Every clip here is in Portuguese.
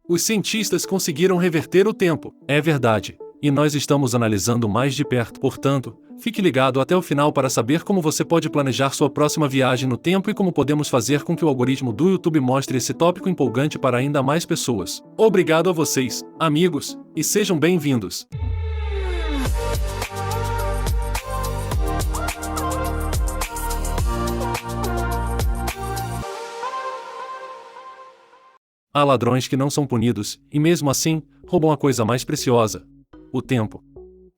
Os cientistas conseguiram reverter o tempo. É verdade. E nós estamos analisando mais de perto. Portanto, fique ligado até o final para saber como você pode planejar sua próxima viagem no tempo e como podemos fazer com que o algoritmo do YouTube mostre esse tópico empolgante para ainda mais pessoas. Obrigado a vocês, amigos, e sejam bem-vindos. Há ladrões que não são punidos, e mesmo assim, roubam a coisa mais preciosa: o tempo.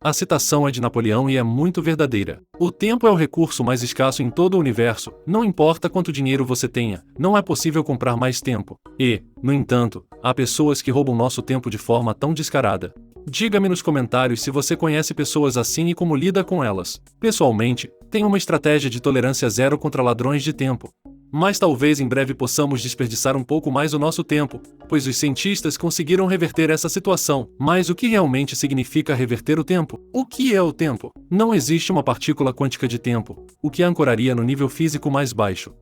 A citação é de Napoleão e é muito verdadeira. O tempo é o recurso mais escasso em todo o universo, não importa quanto dinheiro você tenha, não é possível comprar mais tempo. E, no entanto, há pessoas que roubam nosso tempo de forma tão descarada. Diga-me nos comentários se você conhece pessoas assim e como lida com elas. Pessoalmente, tenho uma estratégia de tolerância zero contra ladrões de tempo. Mas talvez em breve possamos desperdiçar um pouco mais o nosso tempo, pois os cientistas conseguiram reverter essa situação. Mas o que realmente significa reverter o tempo? O que é o tempo? Não existe uma partícula quântica de tempo, o que a ancoraria no nível físico mais baixo.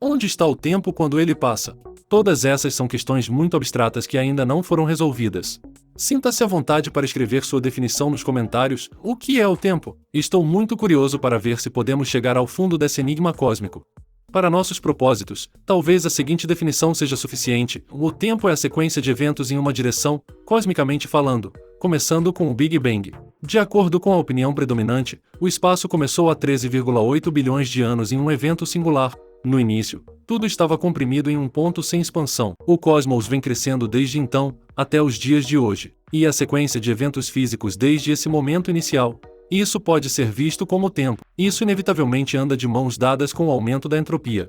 Onde está o tempo quando ele passa? Todas essas são questões muito abstratas que ainda não foram resolvidas. Sinta-se à vontade para escrever sua definição nos comentários. O que é o tempo? Estou muito curioso para ver se podemos chegar ao fundo desse enigma cósmico. Para nossos propósitos, talvez a seguinte definição seja suficiente: o tempo é a sequência de eventos em uma direção, cosmicamente falando, começando com o Big Bang. De acordo com a opinião predominante, o espaço começou há 13,8 bilhões de anos em um evento singular. No início, tudo estava comprimido em um ponto sem expansão. O cosmos vem crescendo desde então, até os dias de hoje, e a sequência de eventos físicos desde esse momento inicial. Isso pode ser visto como tempo. Isso inevitavelmente anda de mãos dadas com o aumento da entropia.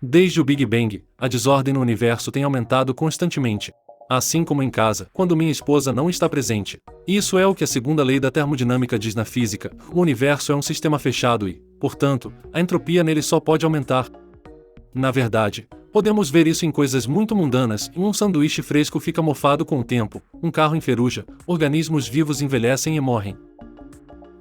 Desde o Big Bang, a desordem no universo tem aumentado constantemente. Assim como em casa, quando minha esposa não está presente. Isso é o que a segunda lei da termodinâmica diz na física: o universo é um sistema fechado e, portanto, a entropia nele só pode aumentar. Na verdade, podemos ver isso em coisas muito mundanas. Um sanduíche fresco fica mofado com o tempo, um carro enferruja, organismos vivos envelhecem e morrem.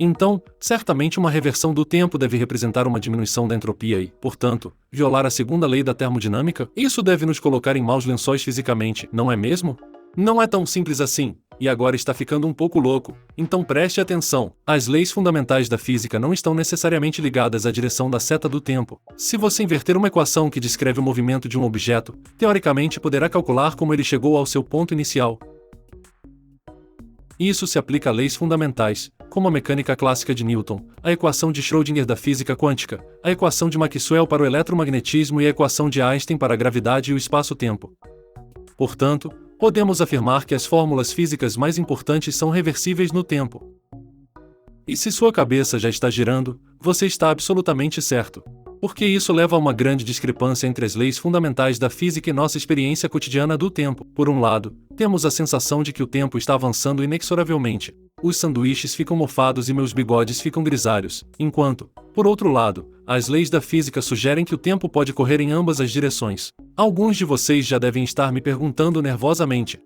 Então, certamente uma reversão do tempo deve representar uma diminuição da entropia e, portanto, violar a segunda lei da termodinâmica? Isso deve nos colocar em maus lençóis fisicamente, não é mesmo? Não é tão simples assim, e agora está ficando um pouco louco, então preste atenção. As leis fundamentais da física não estão necessariamente ligadas à direção da seta do tempo. Se você inverter uma equação que descreve o movimento de um objeto, teoricamente poderá calcular como ele chegou ao seu ponto inicial. Isso se aplica a leis fundamentais, como a mecânica clássica de Newton, a equação de Schrödinger da física quântica, a equação de Maxwell para o eletromagnetismo e a equação de Einstein para a gravidade e o espaço-tempo. Portanto, podemos afirmar que as fórmulas físicas mais importantes são reversíveis no tempo. E se sua cabeça já está girando, você está absolutamente certo. Porque isso leva a uma grande discrepância entre as leis fundamentais da física e nossa experiência cotidiana do tempo. Por um lado, temos a sensação de que o tempo está avançando inexoravelmente. Os sanduíches ficam mofados e meus bigodes ficam grisalhos, enquanto, por outro lado, as leis da física sugerem que o tempo pode correr em ambas as direções. Alguns de vocês já devem estar me perguntando nervosamente: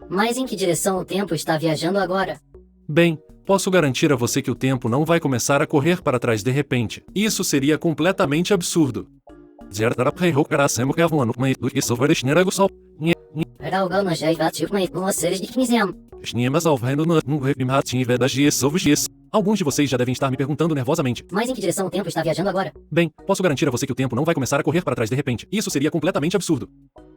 mas em que direção o tempo está viajando agora? Bem, posso garantir a você que o tempo não vai começar a correr para trás de repente. Isso seria completamente absurdo. Alguns de vocês já devem estar me perguntando nervosamente: mas em que direção o tempo está viajando agora? Bem, posso garantir a você que o tempo não vai começar a correr para trás de repente. Isso seria completamente absurdo.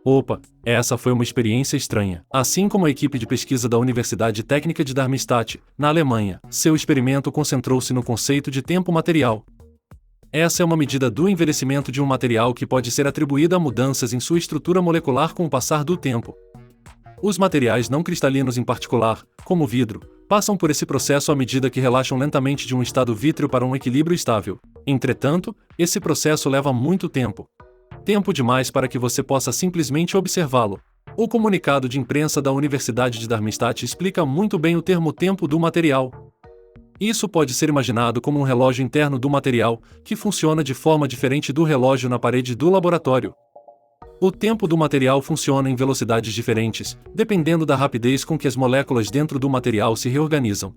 Opa, essa foi uma experiência estranha. Assim como a equipe de pesquisa da Universidade Técnica de Darmstadt, na Alemanha, seu experimento concentrou-se no conceito de tempo material. Essa é uma medida do envelhecimento de um material que pode ser atribuída a mudanças em sua estrutura molecular com o passar do tempo. Os materiais não cristalinos em particular, como o vidro, passam por esse processo à medida que relaxam lentamente de um estado vítreo para um equilíbrio estável. Entretanto, esse processo leva muito tempo. Tempo demais para que você possa simplesmente observá-lo. O comunicado de imprensa da Universidade de Darmstadt explica muito bem o termo tempo do material. Isso pode ser imaginado como um relógio interno do material, que funciona de forma diferente do relógio na parede do laboratório. O tempo do material funciona em velocidades diferentes, dependendo da rapidez com que as moléculas dentro do material se reorganizam.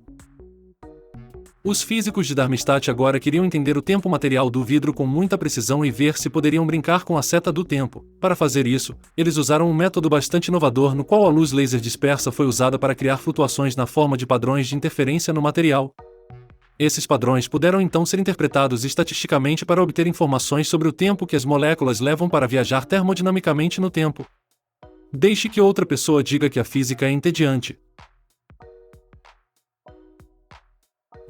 Os físicos de Darmstadt agora queriam entender o tempo material do vidro com muita precisão e ver se poderiam brincar com a seta do tempo. Para fazer isso, eles usaram um método bastante inovador no qual a luz laser dispersa foi usada para criar flutuações na forma de padrões de interferência no material. Esses padrões puderam então ser interpretados estatisticamente para obter informações sobre o tempo que as moléculas levam para viajar termodinamicamente no tempo. Deixe que outra pessoa diga que a física é entediante.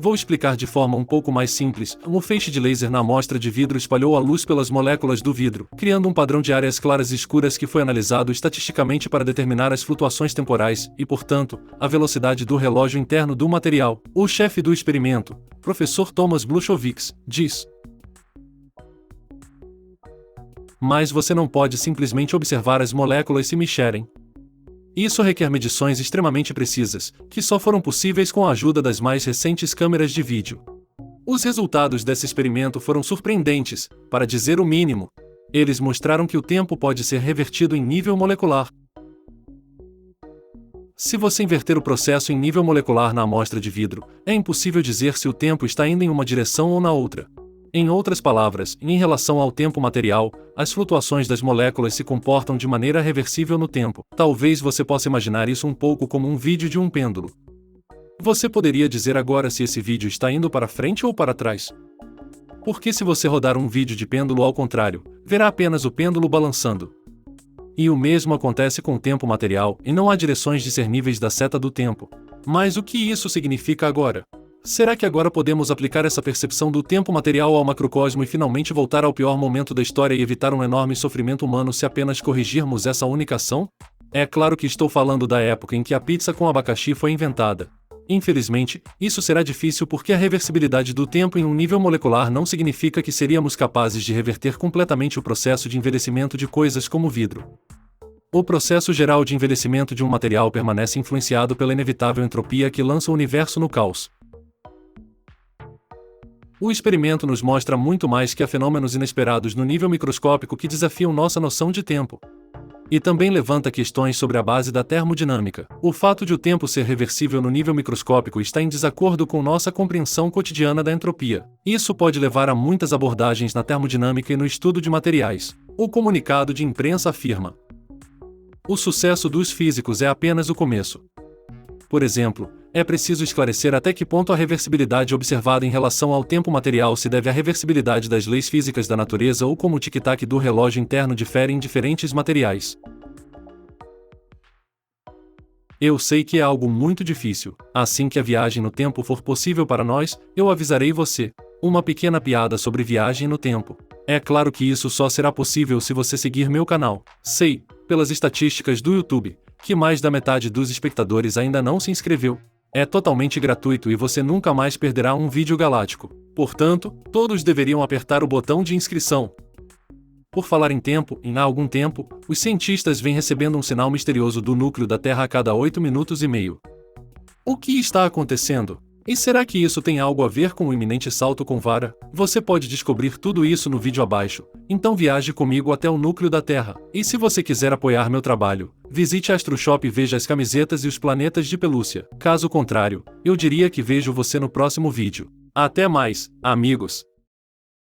Vou explicar de forma um pouco mais simples. Um feixe de laser na amostra de vidro espalhou a luz pelas moléculas do vidro, criando um padrão de áreas claras e escuras que foi analisado estatisticamente para determinar as flutuações temporais e, portanto, a velocidade do relógio interno do material. O chefe do experimento, professor Thomas Bluchowicz, diz: "Mas você não pode simplesmente observar as moléculas se mexerem. Isso requer medições extremamente precisas, que só foram possíveis com a ajuda das mais recentes câmeras de vídeo. Os resultados desse experimento foram surpreendentes, para dizer o mínimo. Eles mostraram que o tempo pode ser revertido em nível molecular. Se você inverter o processo em nível molecular na amostra de vidro, é impossível dizer se o tempo está indo em uma direção ou na outra. Em outras palavras, em relação ao tempo material, as flutuações das moléculas se comportam de maneira reversível no tempo. Talvez você possa imaginar isso um pouco como um vídeo de um pêndulo. Você poderia dizer agora se esse vídeo está indo para frente ou para trás? Porque se você rodar um vídeo de pêndulo ao contrário, verá apenas o pêndulo balançando. E o mesmo acontece com o tempo material, e não há direções discerníveis da seta do tempo. Mas o que isso significa agora? Será que agora podemos aplicar essa percepção do tempo material ao macrocosmo e finalmente voltar ao pior momento da história e evitar um enorme sofrimento humano se apenas corrigirmos essa única ação? É claro que estou falando da época em que a pizza com abacaxi foi inventada. Infelizmente, isso será difícil porque a reversibilidade do tempo em um nível molecular não significa que seríamos capazes de reverter completamente o processo de envelhecimento de coisas como vidro. O processo geral de envelhecimento de um material permanece influenciado pela inevitável entropia que lança o universo no caos. O experimento nos mostra muito mais que há fenômenos inesperados no nível microscópico que desafiam nossa noção de tempo. E também levanta questões sobre a base da termodinâmica. O fato de o tempo ser reversível no nível microscópico está em desacordo com nossa compreensão cotidiana da entropia. Isso pode levar a muitas abordagens na termodinâmica e no estudo de materiais. O comunicado de imprensa afirma: "O sucesso dos físicos é apenas o começo." Por exemplo, é preciso esclarecer até que ponto a reversibilidade observada em relação ao tempo material se deve à reversibilidade das leis físicas da natureza ou como o tic-tac do relógio interno difere em diferentes materiais. Eu sei que é algo muito difícil. Assim que a viagem no tempo for possível para nós, eu avisarei você. Uma pequena piada sobre viagem no tempo. É claro que isso só será possível se você seguir meu canal. Sei, pelas estatísticas do YouTube, que mais da metade dos espectadores ainda não se inscreveu. É totalmente gratuito e você nunca mais perderá um vídeo galáctico. Portanto, todos deveriam apertar o botão de inscrição. Por falar em tempo, em algum tempo, os cientistas vêm recebendo um sinal misterioso do núcleo da Terra a cada 8 minutos e meio. O que está acontecendo? E será que isso tem algo a ver com o iminente salto com vara? Você pode descobrir tudo isso no vídeo abaixo, então viaje comigo até o núcleo da Terra. E se você quiser apoiar meu trabalho, visite a AstroShop e veja as camisetas e os planetas de pelúcia. Caso contrário, eu diria que vejo você no próximo vídeo. Até mais, amigos!